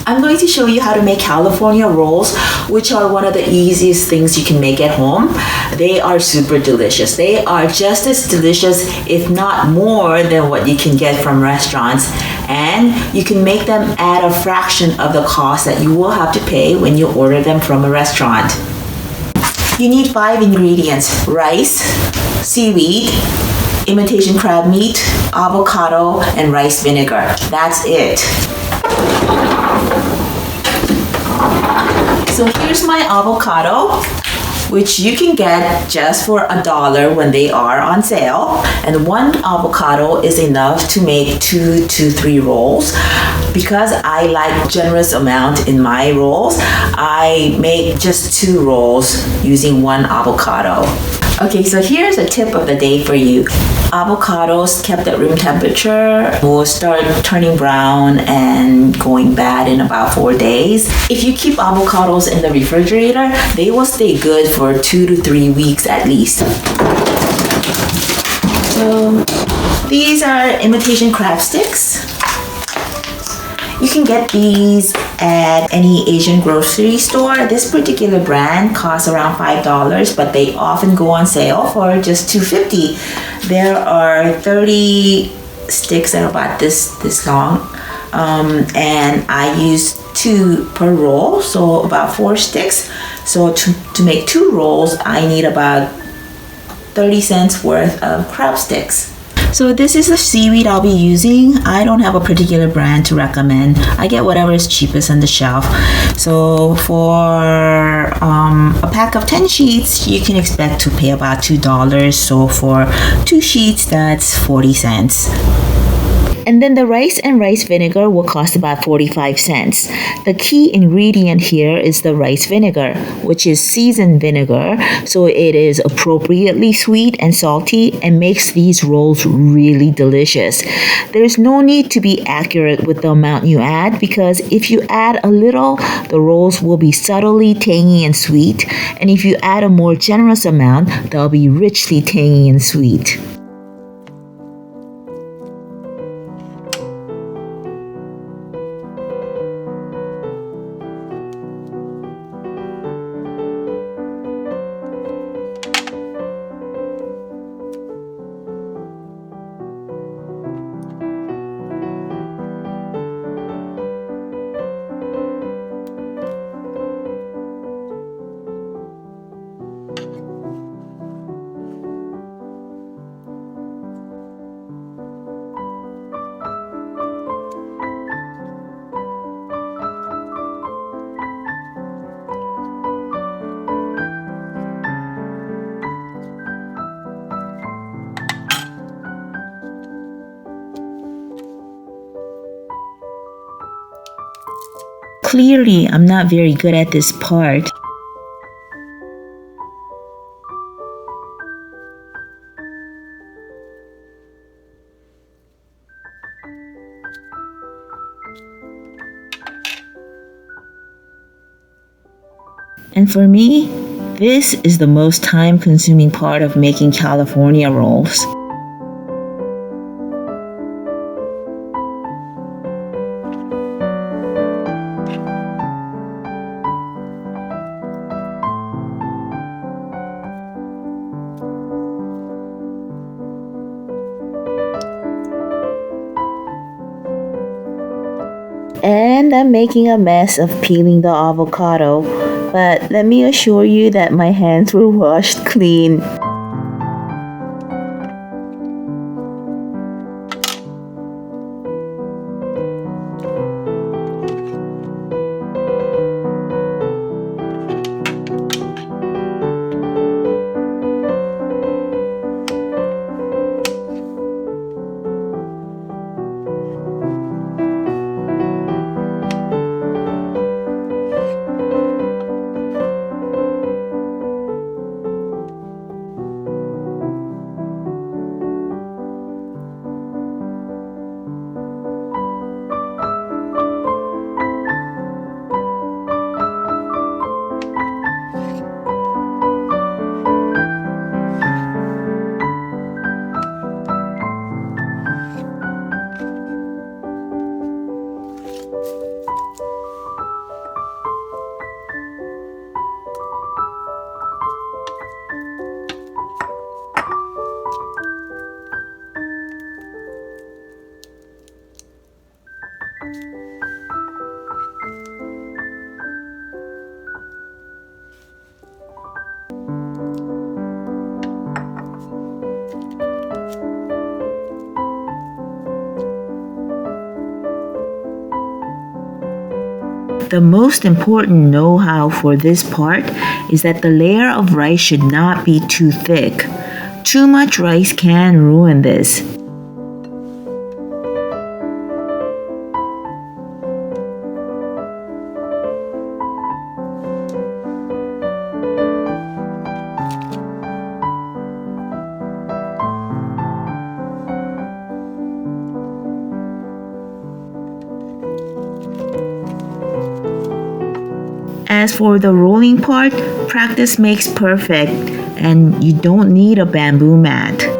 I'm going to show you how to make California rolls, which are one of the easiest things you can make at home. They are super delicious. They are just as delicious, if not more, than what you can get from restaurants. And you can make them at a fraction of the cost that you will have to pay when you order them from a restaurant. You need 5 ingredients: rice, seaweed, imitation crab meat, avocado, and rice vinegar. That's it. So here's my avocado, which you can get just for $1 when they are on sale. And 1 avocado is enough to make 2 to 3 rolls. Because I like generous amount in my rolls, I make just 2 rolls using 1 avocado. Okay, so here's a tip of the day for you. Avocados kept at room temperature will start turning brown and going bad in about 4 days. If you keep avocados in the refrigerator, they will stay good for 2 to 3 weeks at least. So these are imitation crab sticks. You can get these at any Asian grocery store. This particular brand costs around $5, but they often go on sale for just $2.50. There are 30 sticks that are about this long, and I use 2 per roll, so about 4 sticks. So to make 2 rolls, I need about 30 cents worth of crab sticks. So this is the seaweed I'll be using. I don't have a particular brand to recommend. I get whatever is cheapest on the shelf. So for a pack of 10 sheets, you can expect to pay about $2. So for 2 sheets, that's 40 cents. And then the rice and rice vinegar will cost about 45 cents. The key ingredient here is the rice vinegar, which is seasoned vinegar, so it is appropriately sweet and salty and makes these rolls really delicious. There's no need to be accurate with the amount you add, because if you add a little, the rolls will be subtly tangy and sweet, and if you add a more generous amount, they'll be richly tangy and sweet. Clearly, I'm not very good at this part. And for me, this is the most time-consuming part of making California rolls. And I'm making a mess of peeling the avocado, but let me assure you that my hands were washed clean. The most important know-how for this part is that the layer of rice should not be too thick. Too much rice can ruin this. As for the rolling part, practice makes perfect, and you don't need a bamboo mat.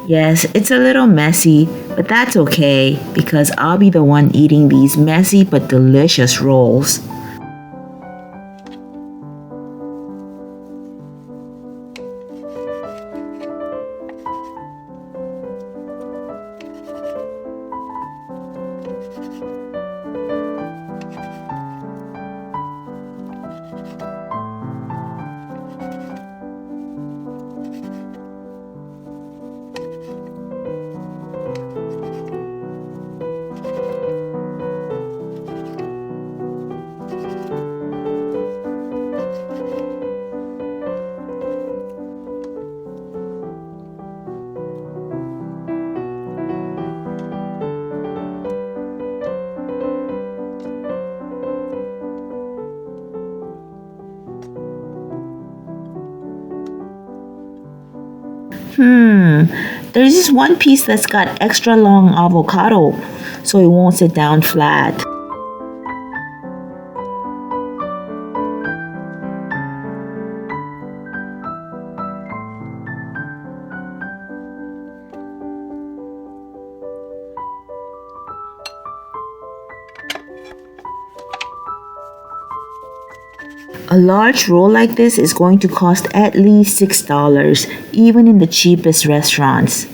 Yes, it's a little messy, but that's okay because I'll be the one eating these messy but delicious rolls. There's this one piece that's got extra long avocado, so it won't sit down flat. A large roll like this is going to cost at least $6, even in the cheapest restaurants.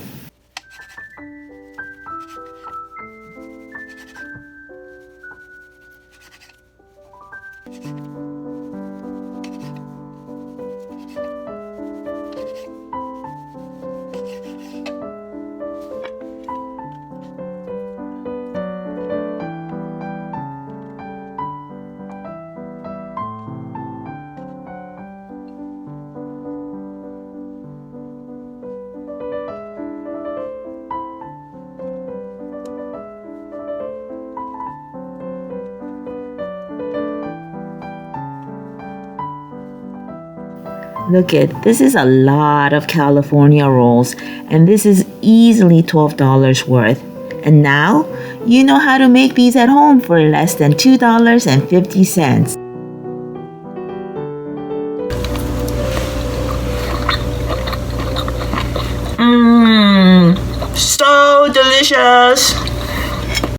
Look it, this is a lot of California rolls, and this is easily $12 worth. And now, you know how to make these at home for less than $2.50. So delicious!